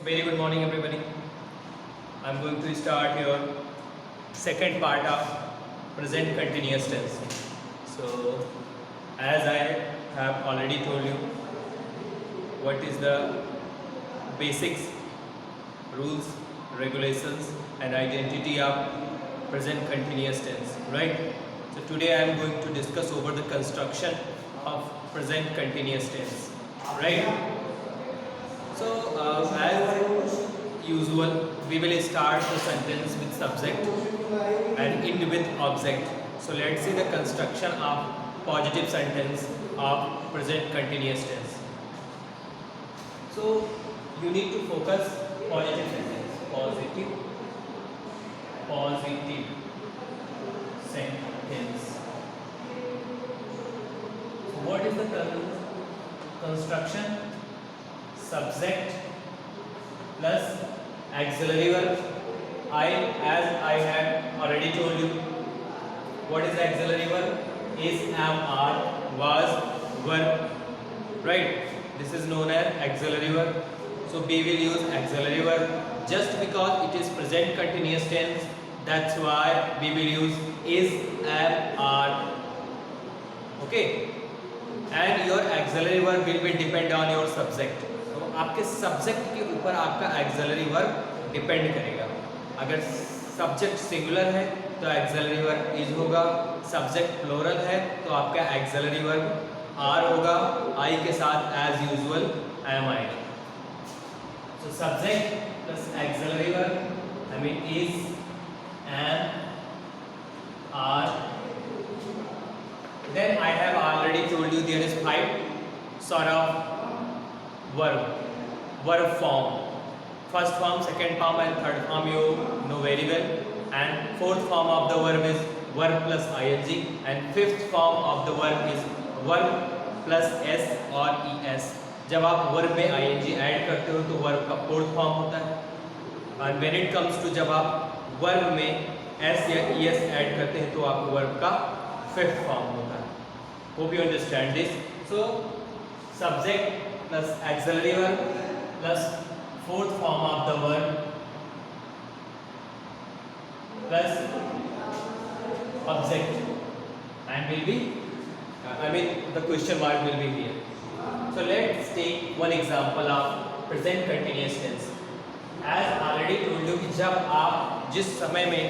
Very good morning, everybody. I'm going to start your second part of present continuous tense. So, as I have already told you, what is the basics, rules, regulations, and identity of present continuous tense, right? So today I am going to discuss over the construction of present continuous tense, right? So, as usual, we will start the sentence with subject and end with object. So, let's see the construction of positive sentence of present continuous tense. So, you need to focus positive sentence. Positive sentence. So, what is the construction? Subject plus auxiliary verb. As I had already told you, what is auxiliary verb? Is, am, are, was, were, right? This is known as auxiliary verb. So we will use auxiliary verb just because it is present continuous tense. That's why we will use is, am, are. Okay, and your auxiliary verb will be depend on your subject. आपके subject के ऊपर आपका axillary verb depend करेगा. अगर subject singular है तो axillary verb is होगा, subject plural है तो आपका एक्सिलरी वर्ब आर होगा, आई के साथ as usual am I. So subject plus auxiliary verb I mean is, am, are. Then I have already told you there is 5 sort of verb form. First form, second form and third form you know very well, and fourth form of the verb is verb plus ing, and fifth form of the verb is verb plus s or es. जब आप verb में ing add करते हो तो verb का fourth form होता है, and when it comes to जब आप verb में s या es ऐड करते हैं तो आपको verb का fifth form होता है. Hope you understand this. So subject plus auxiliary verb plus fourth form of the verb plus object, and will be the question mark will be here. So let's take one example of present continuous tense. As already told you कि जब आप जिस समय में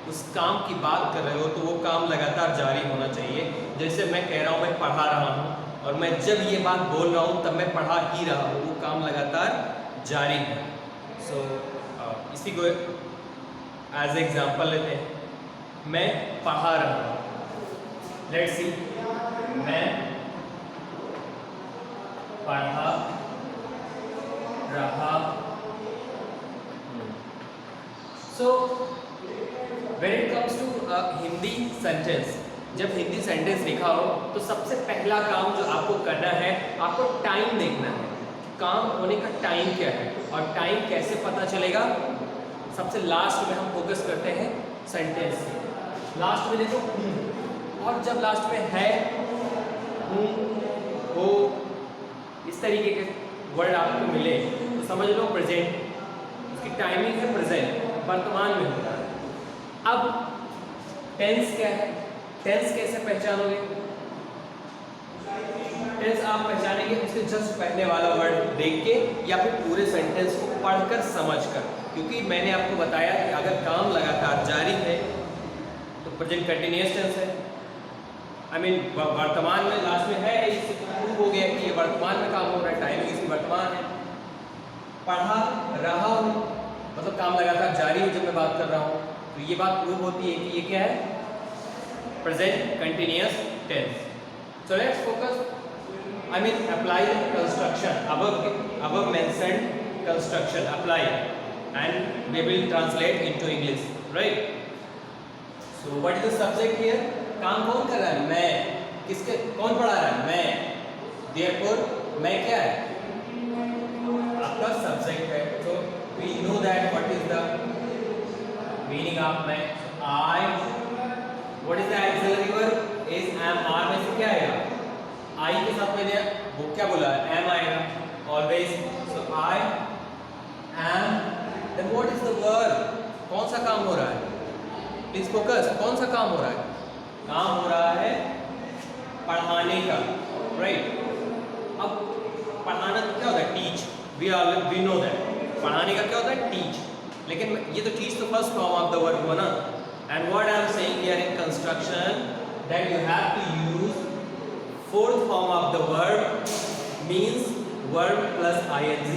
उस काम की बात कर रहे हो तो वो काम लगातार जारी होना चाहिए. जैसे मैं कह रहा हूँ मैं पढ़ा रहा हूँ, और मैं जब ये बात बोल रहा हूँ तब मैं पढ़ा ही रहा हूँ, वो काम लगातार जारी है. सो इसी को एज एग्जांपल लेते हैं. मैं पढ़ा रहा हूँ. लेट्स सी, मैं पढ़ा रहा. So when it comes to Hindi sentence, जब हिंदी सेंटेंस लिखा हो तो सबसे पहला काम जो आपको करना है, आपको टाइम देखना है. काम होने का टाइम क्या है और टाइम कैसे पता चलेगा. सबसे लास्ट में हम फोकस करते हैं सेंटेंस. लास्ट में देखो और जब लास्ट में है, हूँ, हो, इस तरीके के वर्ड आपको मिले तो समझ लो प्रेजेंट. उसकी टाइमिंग है प्रेजेंट, वर्तमान में होता है. अब टेंस क्या है, टेंस कैसे पहचानोगे. टेंस आप पहचानेंगे उसके जस्ट पहले वाला वर्ड देख के या फिर पूरे सेंटेंस को पढ़कर समझकर. क्योंकि मैंने आपको बताया कि अगर काम लगातार जारी है तो प्रेजेंट कंटिन्यूअस टेंस है. आई मीन वर्तमान में लास्ट में है, इससे प्रूव हो गया कि ये वर्तमान में काम हो रहा है, टाइमिंग इसकी वर्तमान है. पढ़ा रहा हूँ मतलब काम लगातार जारी है. जब मैं बात कर रहा हूँ तो ये बात प्रूव होती है कि ये क्या है, present continuous tense. So let's focus, apply construction, above mentioned construction, apply, and we will translate into English, right? So what is the subject here? काम कौन कर रहा है, मैं. किसके, कौन पढ़ा रहा है, मैं. Therefore मैं क्या है, आपका subject है. So we know that what is the meaning of मैं. I. What is the auxiliary verb? Is, am, are में से क्या आएगा, I के साथ मैंने वो क्या बोला, am आएगा always. So I am then what is the verb? कौन सा काम हो रहा है? प्लीज फोकस, कौन सा काम हो रहा है? काम हो रहा है पढ़ाने का, राइट? अब पढ़ाना क्या होता है? Teach, we know that. पढ़ाने का क्या होता है? टीच। लेकिन ये तो टीच तो first form of the verb हुआ ना। And what I am saying here in construction that you have to use fourth form of the verb, means verb plus ing.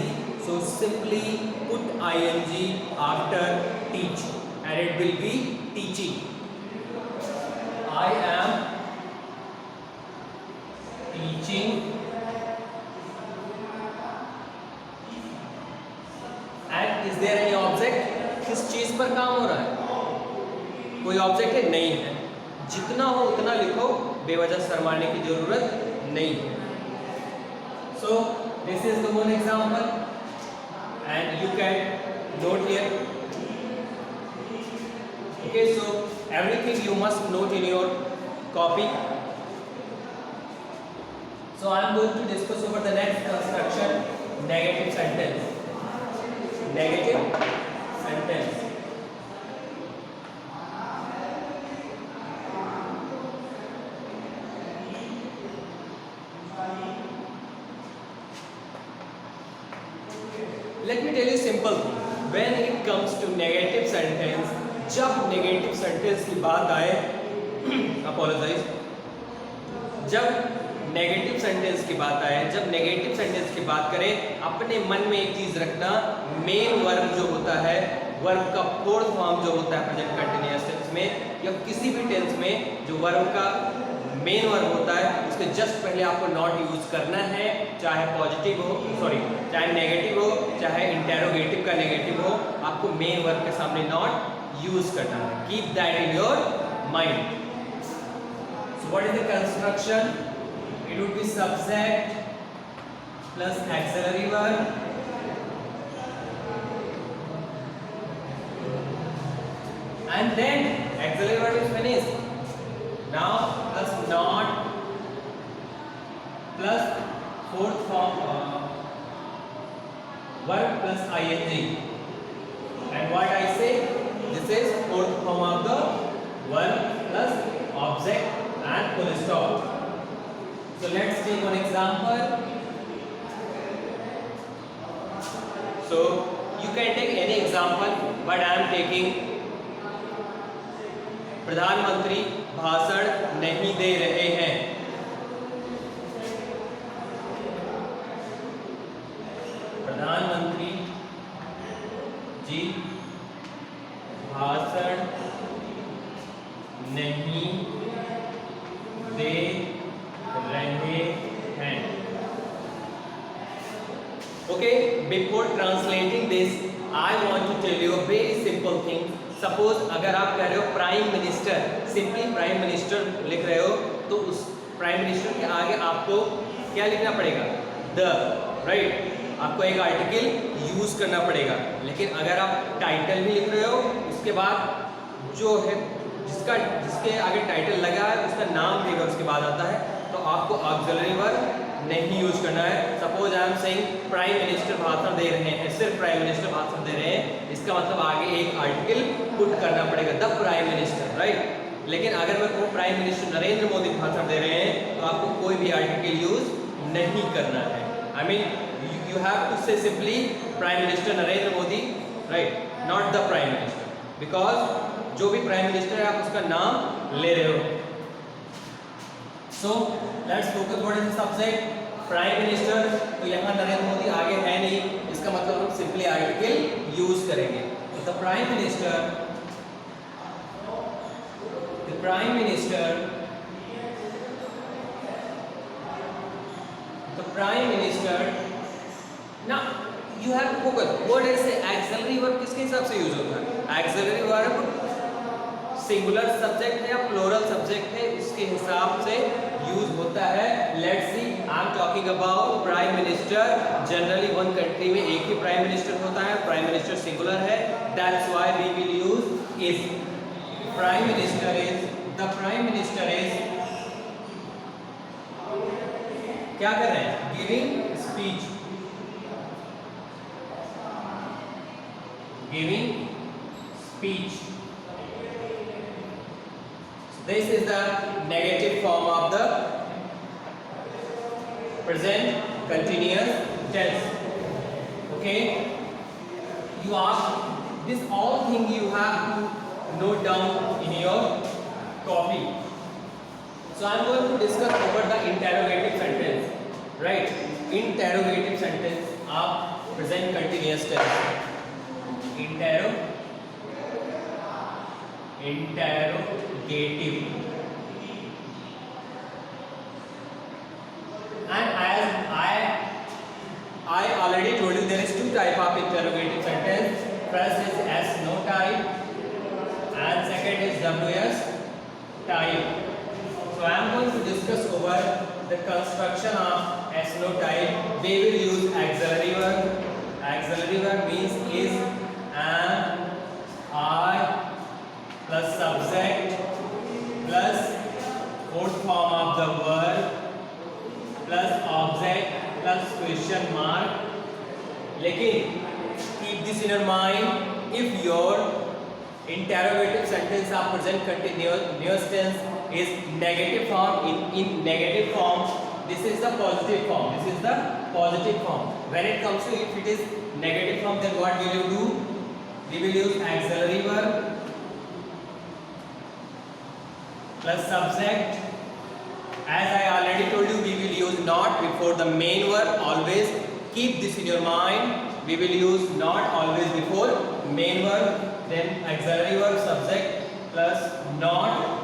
So simply put ing after teach and it will be teaching. I am teaching. And is there any object? किस चीज पर काम हो रहा है? कोई object है? नहीं है। जितना हो उतना लिखो, बेवजह शर्माने की जरूरत नहीं है। So this is the one example and you can note here. Okay, so everything you must note in your copy. So I am going to discuss over the next construction, negative sentence. Negative sentence. Let me tell you simple thing. When it comes to negative sentence, जब negative sentence की बात आए, apologize, जब negative sentence की बात आए, जब negative sentence की बात करें, अपने मन में एक चीज रखना, main verb जो होता है, verb का fourth form जो होता है present continuous tense में या किसी भी tense में जो verb का मेन वर्ब होता है, उसके जस्ट पहले आपको नॉट यूज करना है, चाहे पॉजिटिव हो, चाहे नेगेटिव हो, चाहे इंटेरोगेटिव का नेगेटिव हो, आपको मेन वर्ब के सामने नॉट यूज करना है। Keep that in your mind. So what is the construction? It would be subject plus auxiliary verb and then auxiliary verb is finished. Now plus not plus fourth form verb plus ing, and what I say, this is fourth form of the verb plus object and full stop. So let's take one example. So you can take any example, but I am taking प्रधानमंत्री भाषण नहीं दे रहे हैं। प्रधानमंत्री जी भाषण नहीं दे रहे हैं। Okay, before translating this I want to tell you a very simple thing. Suppose अगर आप कह रहे हो prime minister, simply prime minister लिख रहे हो, तो उस प्राइम मिनिस्टर के आगे आपको क्या लिखना पड़ेगा? The, right? आपको एक आर्टिकल यूज करना पड़ेगा। लेकिन अगर आप टाइटल भी लिख रहे हो, उसके बाद जो है जिसके आगे टाइटल लगा है उसका नाम भी अगर उसके बाद आता है, तो आपको ऑक्सिलरी वर्ब नहीं यूज करना है। Suppose I am saying prime minister भाषण दे रहे हैं, सिर्फ प्राइम मिनिस्टर भाषण दे रहे हैं, इसका मतलब आगे एक आर्टिकल पुट करना पड़ेगा, द प्राइम मिनिस्टर, राइट? लेकिन अगर मैं कहूँ प्राइम मिनिस्टर नरेंद्र मोदी भाषण दे रहे हैं, तो आपको कोई भी आर्टिकल यूज नहीं करना है। I mean you have to say simply prime minister Narendra Modi, right? Not the prime minister, because जो भी प्राइम मिनिस्टर है आप उसका नाम ले रहे हो। So let's focus, what is the subject? Prime minister, तो यहाँ नरेंद्र मोदी आगे है नहीं, इसका मतलब हम सिंपली आर्टिकल यूज करेंगे। तो द प्राइम मिनिस्टर ना, you have to focus. What is the auxiliary verb? किसके हिसाब से यूज होता है? एक्सिलरी वर्ब सिंगुलर सब्जेक्ट है या प्लूरल सब्जेक्ट है, इसके हिसाब से यूज होता है। Let's see, I am talking about prime minister. Generally one country में एक ही प्राइम मिनिस्टर होता है, प्राइम मिनिस्टर सिंगुलर है, that's why we will use is. Prime minister is, the prime minister is क्या कर रहे हैं? Giving speech. giving speech. This is the negative form of the present continuous tense. Okay, you ask this all thing you have to note down in your copy. So I am going to discuss over the interrogative sentence, right? Interrogative sentence of present continuous tense. Interrogative. And as I already told you, there is two type of interrogative sentence. First is S no type, and second is WS type. So I am going to discuss over the construction of S no type. We will use auxiliary verb. Auxiliary verb means is, am, are plus subject plus fourth form of the verb plus object plus question mark. लेकिन keep this in your mind, if your interrogative sentence of present continuous tense is negative form, in negative form, this is the positive form. This is the positive form. When it comes to if it is negative form, then what will you do? We will use auxiliary verb plus subject. As I already told you, we will use not before the main verb. Always keep this in your mind. We will use not always before main verb. Then auxiliary verb subject plus not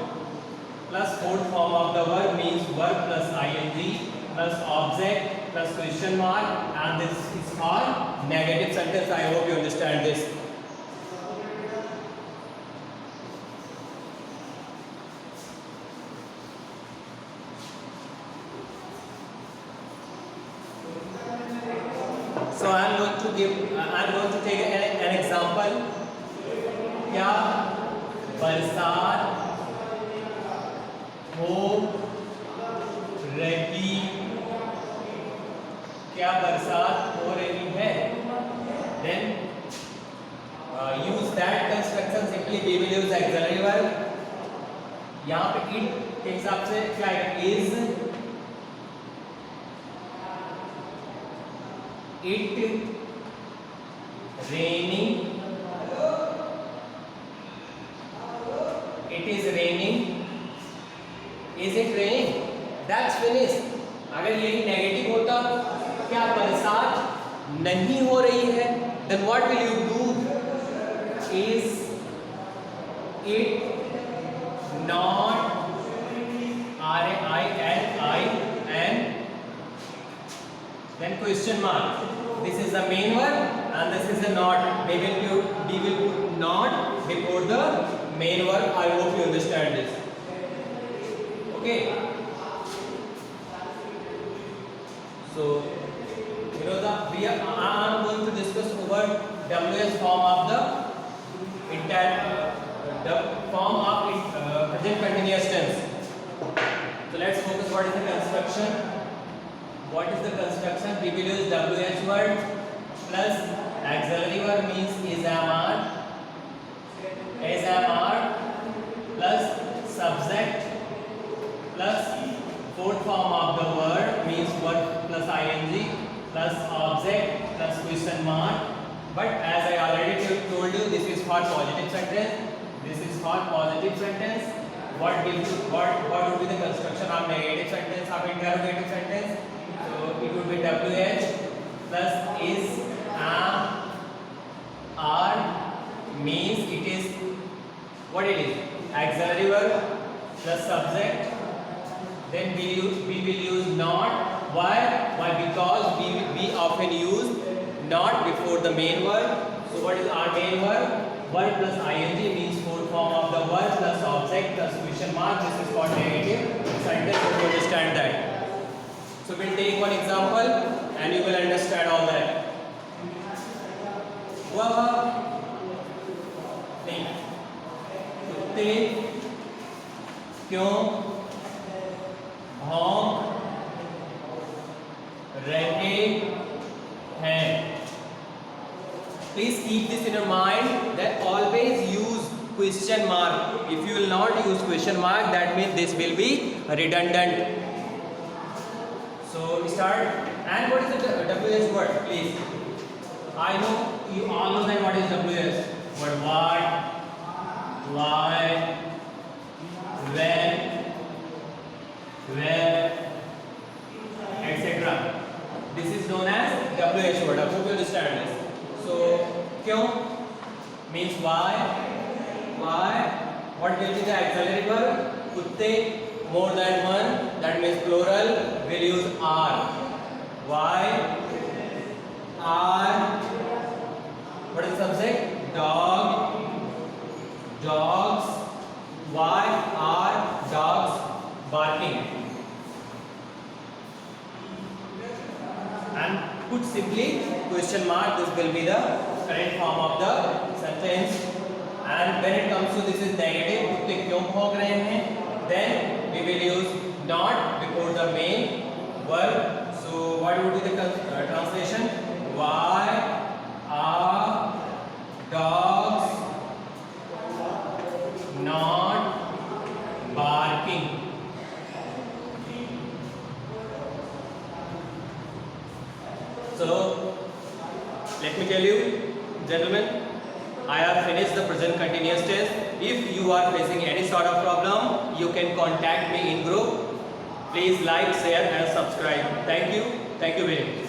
plus fourth form of the verb means verb plus ing plus object plus question mark, and this is called negative sentence. I hope you understand this. So I am going to take an example. क्या बरसात हो रही? क्या बरसात हो रही है? Then use that construction. Simply we will use auxiliary verb. यहाँ पे it के हिसाब से क्या है? Is it raining? It is raining. Is it raining? That's finished. अगर यही नेगेटिव होता, क्या बरसात नहीं हो रही है? Then what will you do? Is it not? RAININ. Then question mark. This is the main verb and this is the not. We will put not before the main verb. I hope you understand this. Okay. So I am going to discuss over WS form of the form of present continuous tense. So let's focus. What is the construction? What is the construction? We will use WH word plus auxiliary verb means is, am, are plus subject plus fourth form of the word means verb plus ing plus object plus question mark. But as I already told you, this is for positive sentence. This is for positive sentence. What would be the construction of negative sentence, of interrogative sentence? So it would be WH plus is, am, are means it is what it is, auxiliary verb plus subject. Then we will use not. Why? Because we often use not before the main verb. So what is our main verb? Verb plus ing means fourth form of the verb plus object plus question mark. This is called negative sentence. So you understand that. So we'll take one example and you will understand all that. वह नहीं कुत्ते क्यों भौंक रहे हैं? Please keep this in your mind that always use question mark. If you will not use question mark, that means this will be redundant. So start. And what is the WH word, please? I know you all know that what is WH word. What, why, when, where, etc. This is known as WH word. I hope you understand this. So, kyun means why. What will be the auxiliary verb? Kutte. More than one, that means plural, will use are. Why? Are. What is the subject? Dog. Dogs. Why are dogs barking? And put simply question mark, this will be the correct form of the sentence. And when it comes to this is negative, कुत्ते क्यों भौंक रहे हैं? Then we will use not before the main verb. So what would be the translation? Why are dogs not barking? So let me tell you, gentlemen, I have finished the present continuous tense. If you are facing any sort of problem, you can contact me in group. Please like, share and subscribe. Thank you very much.